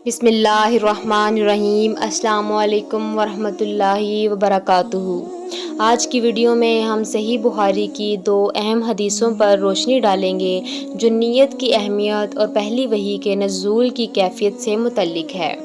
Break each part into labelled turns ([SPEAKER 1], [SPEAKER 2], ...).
[SPEAKER 1] بسم اللہ الرحمن الرحیم۔ السلام علیکم ورحمۃ اللہ وبرکاتہ۔ آج کی ویڈیو میں ہم صحیح بخاری کی دو اہم حدیثوں پر روشنی ڈالیں گے جو نیت کی اہمیت اور پہلی وحی کے نزول کی کیفیت سے متعلق ہے۔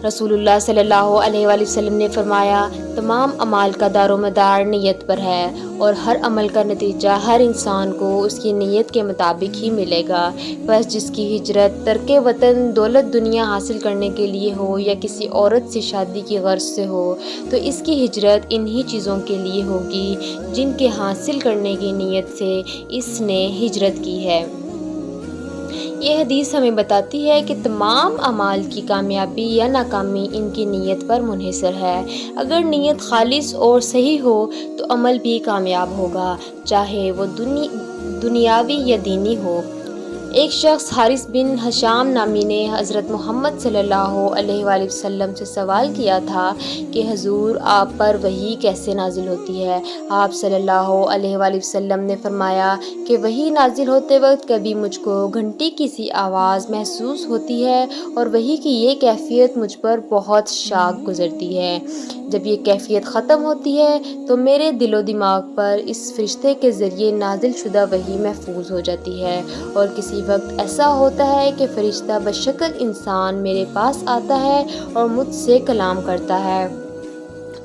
[SPEAKER 1] رسول اللہ صلی اللہ علیہ وآلہ وسلم نے فرمایا، تمام اعمال کا دار و مدار نیت پر ہے اور ہر عمل کا نتیجہ ہر انسان کو اس کی نیت کے مطابق ہی ملے گا۔ بس جس کی ہجرت ترک وطن دولت دنیا حاصل کرنے کے لیے ہو یا کسی عورت سے شادی کی غرض سے ہو تو اس کی ہجرت انہی چیزوں کے لیے ہوگی جن کے حاصل کرنے کی نیت سے اس نے ہجرت کی ہے۔ یہ حدیث ہمیں بتاتی ہے کہ تمام اعمال کی کامیابی یا ناکامی ان کی نیت پر منحصر ہے۔ اگر نیت خالص اور صحیح ہو تو عمل بھی کامیاب ہوگا، چاہے وہ دنیاوی یا دینی ہو۔ ایک شخص حارث بن ہشام نامی نے حضرت محمد صلی اللہ علیہ وآلہ وسلم سے سوال کیا تھا کہ حضور، آپ پر وحی کیسے نازل ہوتی ہے؟ آپ صلی اللہ علیہ وآلہ وسلم نے فرمایا کہ وحی نازل ہوتے وقت کبھی مجھ کو گھنٹی کی سی آواز محسوس ہوتی ہے اور وحی کی یہ کیفیت مجھ پر بہت شاق گزرتی ہے۔ جب یہ کیفیت ختم ہوتی ہے تو میرے دل و دماغ پر اس فرشتے کے ذریعے نازل شدہ وحی محفوظ ہو جاتی ہے، اور کسی وقت ایسا ہوتا ہے کہ فرشتہ بشکل انسان میرے پاس آتا ہے اور مجھ سے کلام کرتا ہے،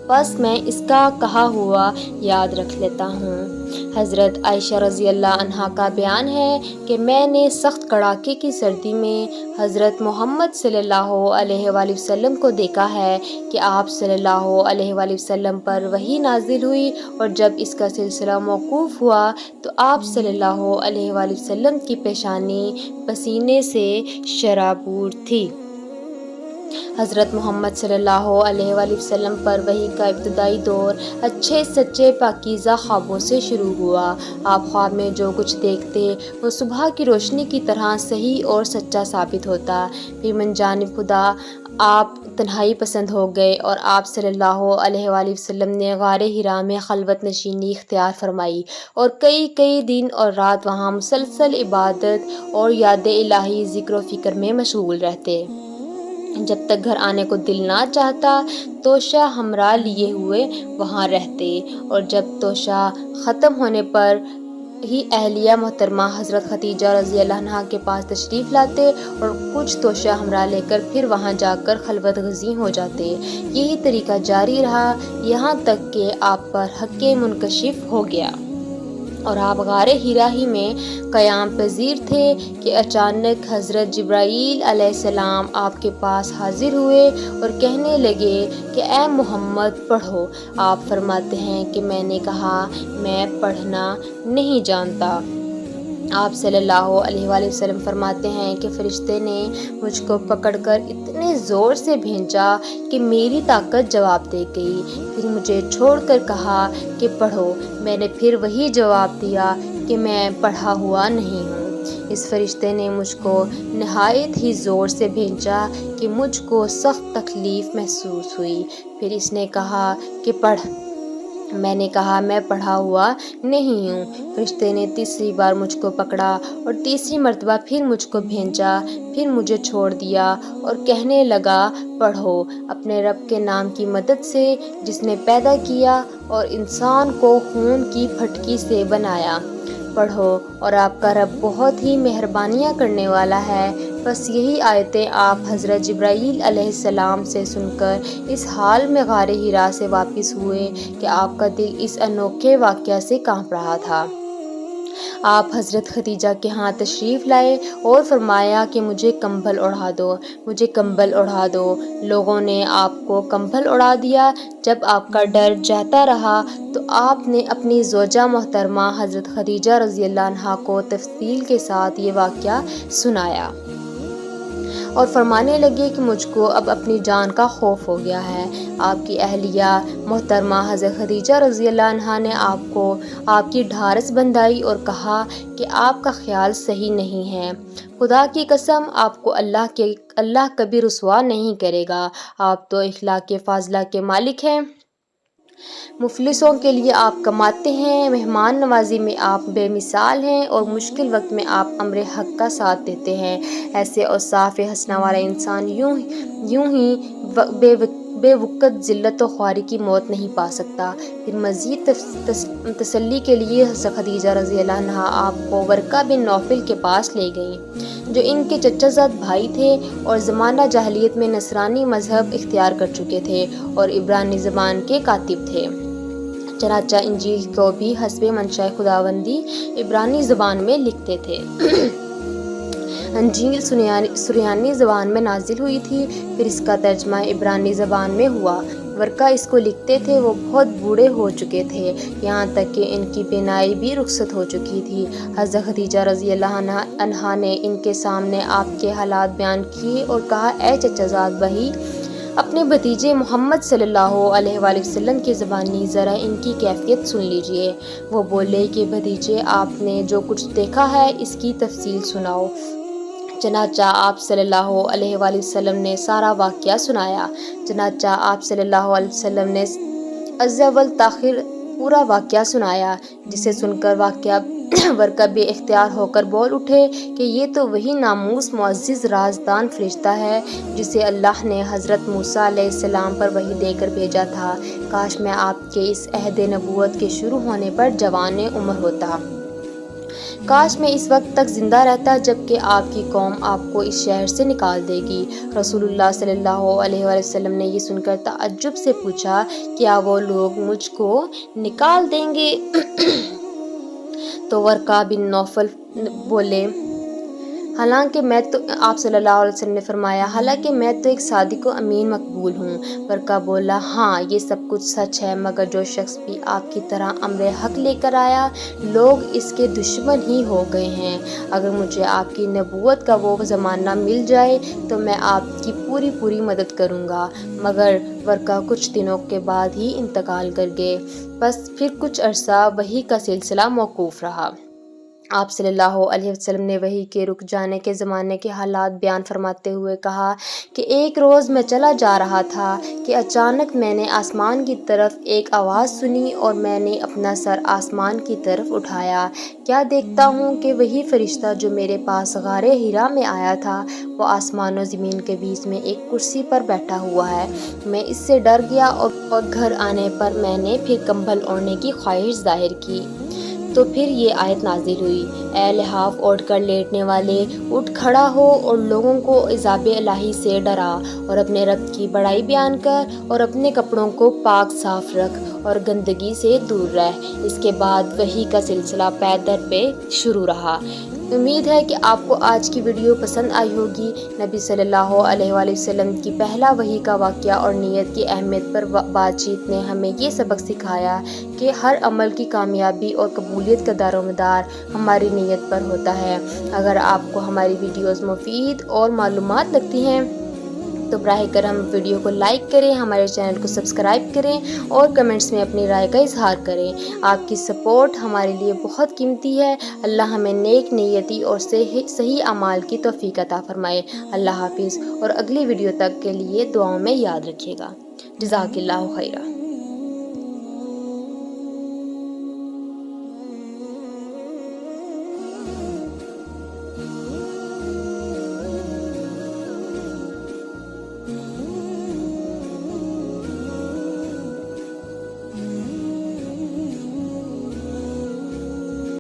[SPEAKER 1] بس میں اس کا کہا ہوا یاد رکھ لیتا ہوں۔ حضرت عائشہ رضی اللہ عنہا کا بیان ہے کہ میں نے سخت کڑاکے کی سردی میں حضرت محمد صلی اللہ علیہ وآلہ وسلم کو دیکھا ہے کہ آپ صلی اللہ علیہ وآلہ وسلم پر وحی نازل ہوئی، اور جب اس کا سلسلہ موقوف ہوا تو آپ صلی اللہ علیہ وآلہ وسلم کی پیشانی پسینے سے شرابور تھی۔ حضرت محمد صلی اللہ علیہ وآلہ وسلم پر وحی کا ابتدائی دور اچھے سچے پاکیزہ خوابوں سے شروع ہوا۔ آپ خواب میں جو کچھ دیکھتے وہ صبح کی روشنی کی طرح صحیح اور سچا ثابت ہوتا۔ پھر من جانب خدا آپ تنہائی پسند ہو گئے اور آپ صلی اللہ علیہ وآلہ وسلم نے غار حرا میں خلوت نشینی اختیار فرمائی اور کئی دن اور رات وہاں مسلسل عبادت اور یاد الہی ذکر و فکر میں مشغول رہتے۔ جب تک گھر آنے کو دل نہ چاہتا توشہ ہمراہ لیے ہوئے وہاں رہتے، اور جب توشہ ختم ہونے پر ہی اہلیہ محترمہ حضرت ختیجہ رضی اللہ عنہا کے پاس تشریف لاتے اور کچھ توشہ ہمراہ لے کر پھر وہاں جا کر خلوت گزین ہو جاتے۔ یہی طریقہ جاری رہا یہاں تک کہ آپ پر حق منکشف ہو گیا اور آپ غار حرا ہی میں قیام پذیر تھے کہ اچانک حضرت جبرائیل علیہ السلام آپ کے پاس حاضر ہوئے اور کہنے لگے کہ اے محمد پڑھو۔ آپ فرماتے ہیں کہ میں نے کہا میں پڑھنا نہیں جانتا۔ آپ صلی اللہ علیہ وآلہ وسلم فرماتے ہیں کہ فرشتے نے مجھ کو پکڑ کر اتنے زور سے بھینچا کہ میری طاقت جواب دے گئی، پھر مجھے چھوڑ کر کہا کہ پڑھو۔ میں نے پھر وہی جواب دیا کہ میں پڑھا ہوا نہیں ہوں۔ اس فرشتے نے مجھ کو نہایت ہی زور سے بھینچا کہ مجھ کو سخت تکلیف محسوس ہوئی، پھر اس نے کہا کہ پڑھ۔ میں نے کہا میں پڑھا ہوا نہیں ہوں۔ فرشتے نے تیسری بار مجھ کو پکڑا اور تیسری مرتبہ پھر مجھ کو بھینچا، پھر مجھے چھوڑ دیا اور کہنے لگا پڑھو اپنے رب کے نام کی مدد سے جس نے پیدا کیا اور انسان کو خون کی پھٹکی سے بنایا، پڑھو اور آپ کا رب بہت ہی مہربانیاں کرنے والا ہے۔ بس یہی آیتیں آپ حضرت جبرائیل علیہ السلام سے سن کر اس حال میں غار حرا سے واپس ہوئے کہ آپ کا دل اس انوکھے واقعہ سے کانپ رہا تھا۔ آپ حضرت ختیجہ کے ہاں تشریف لائے اور فرمایا کہ مجھے کمبل اوڑھا دو، مجھے کمبل اوڑھا دو۔ لوگوں نے آپ کو کمبل اوڑھا دیا۔ جب آپ کا ڈر جاتا رہا تو آپ نے اپنی زوجہ محترمہ حضرت خدیجہ رضی اللہ عنہا کو تفصیل کے ساتھ یہ واقعہ سنایا اور فرمانے لگے کہ مجھ کو اب اپنی جان کا خوف ہو گیا ہے۔ آپ کی اہلیہ محترمہ حضرت خدیجہ رضی اللہ عنہا نے آپ کی ڈھارس بندھائی اور کہا کہ آپ کا خیال صحیح نہیں ہے، خدا کی قسم آپ کو اللہ کبھی رسوا نہیں کرے گا، آپ تو اخلاق فاضلہ کے مالک ہیں۔ مفلسوں کے لیے آپ کماتے ہیں، مہمان نوازی میں آپ بے مثال ہیں اور مشکل وقت میں آپ امر حق کا ساتھ دیتے ہیں۔ ایسے اوصاف حسنہ والا انسان یوں ہی بے وقت ذلت و خواری کی موت نہیں پا سکتا۔ پھر مزید تسلی کے لیے حضرت خدیجہ رضی اللہ عنہا آپ کو ورقہ بن نوفل کے پاس لے گئیں، جو ان کے چچا زاد بھائی تھے اور زمانہ جاہلیت میں نصرانی مذہب اختیار کر چکے تھے اور عبرانی زبان کے کاتب تھے۔ چنانچہ انجیل کو بھی حسب منشاء خداوندی عبرانی زبان میں لکھتے تھے۔ انجیل سریانی زبان میں نازل ہوئی تھی، پھر اس کا ترجمہ عبرانی زبان میں ہوا۔ ورقہ اس کو لکھتے تھے، وہ بہت بوڑھے ہو چکے تھے، یہاں تک کہ ان کی بینائی بھی رخصت ہو چکی تھی۔ حضرت خدیجہ رضی اللہ عنہا نے ان کے سامنے آپ کے حالات بیان کیے اور کہا، اے چچا زاد بھائی، اپنے بھتیجے محمد صلی اللہ علیہ وآلہ وسلم کی زبانی ذرا ان کی کیفیت سن لیجئے۔ وہ بولے کہ بھتیجے، آپ نے جو کچھ دیکھا ہے اس کی تفصیل سناؤ۔ چنانچہ آپ صلی اللہ علیہ وآلہ وسلم نے سارا واقعہ سنایا۔ چنانچہ آپ صلی اللہ علیہ وسلم نے از اول تاخیر پورا واقعہ سنایا، جسے سن کر ورقہ بے اختیار ہو کر بول اٹھے کہ یہ تو وہی ناموس معزز رازدان فرشتہ ہے جسے اللہ نے حضرت موسیٰ علیہ السلام پر وحی دے کر بھیجا تھا۔ کاش میں آپ کے اس عہد نبوت کے شروع ہونے پر جوان عمر ہوتا۔ کاش میں اس وقت تک زندہ رہتا جب کہ آپ کی قوم آپ کو اس شہر سے نکال دے گی۔ رسول اللہ صلی اللہ علیہ وآلہ وسلم نے یہ سن کر تعجب سے پوچھا، کیا وہ لوگ مجھ کو نکال دیں گے؟ تو ورقہ بن نوفل بولے، حالانکہ میں تو آپ صلی اللہ علیہ وسلم نے فرمایا، حالانکہ میں تو ایک صادق و امین مقبول ہوں۔ ورقہ بولا، ہاں یہ سب کچھ سچ ہے، مگر جو شخص بھی آپ کی طرح امر حق لے کر آیا، لوگ اس کے دشمن ہی ہو گئے ہیں۔ اگر مجھے آپ کی نبوت کا وہ زمانہ مل جائے تو میں آپ کی پوری مدد کروں گا۔ مگر ورقہ کچھ دنوں کے بعد ہی انتقال کر گئے، بس پھر کچھ عرصہ وحی کا سلسلہ موقوف رہا۔ آپ صلی اللہ علیہ وسلم نے وحی کے رک جانے کے زمانے کے حالات بیان فرماتے ہوئے کہا کہ ایک روز میں چلا جا رہا تھا کہ اچانک میں نے آسمان کی طرف ایک آواز سنی اور میں نے اپنا سر آسمان کی طرف اٹھایا۔ کیا دیکھتا ہوں کہ وہی فرشتہ جو میرے پاس غار حرا میں آیا تھا، وہ آسمان و زمین کے بیچ میں ایک کرسی پر بیٹھا ہوا ہے۔ میں اس سے ڈر گیا اور گھر آنے پر میں نے پھر کمبل اوڑھنے کی خواہش ظاہر کی۔ تو پھر یہ آیت نازل ہوئی، اے لحاف اوڑھ کر لیٹنے والے، اٹھ کھڑا ہو اور لوگوں کو عذاب الہی سے ڈرا اور اپنے رب کی بڑائی بیان کر اور اپنے کپڑوں کو پاک صاف رکھ اور گندگی سے دور رہ۔ اس کے بعد وحی کا سلسلہ پے در پے شروع رہا۔ امید ہے کہ آپ کو آج کی ویڈیو پسند آئی ہوگی۔ نبی صلی اللہ علیہ وآلہ وسلم کی پہلا وحی کا واقعہ اور نیت کی اہمیت پر بات چیت نے ہمیں یہ سبق سکھایا کہ ہر عمل کی کامیابی اور قبولیت کا دار و مدار ہماری نیت پر ہوتا ہے۔ اگر آپ کو ہماری ویڈیوز مفید اور معلومات لگتی ہیں تو براہ کرم ویڈیو کو لائک کریں، ہمارے چینل کو سبسکرائب کریں اور کمنٹس میں اپنی رائے کا اظہار کریں۔ آپ کی سپورٹ ہمارے لیے بہت قیمتی ہے۔ اللہ ہمیں نیک نیتی اور صحیح اعمال کی توفیق عطا فرمائے۔ اللہ حافظ اور اگلی ویڈیو تک کے لیے دعاؤں میں یاد رکھیے گا۔ جزاک اللہ خیرہ۔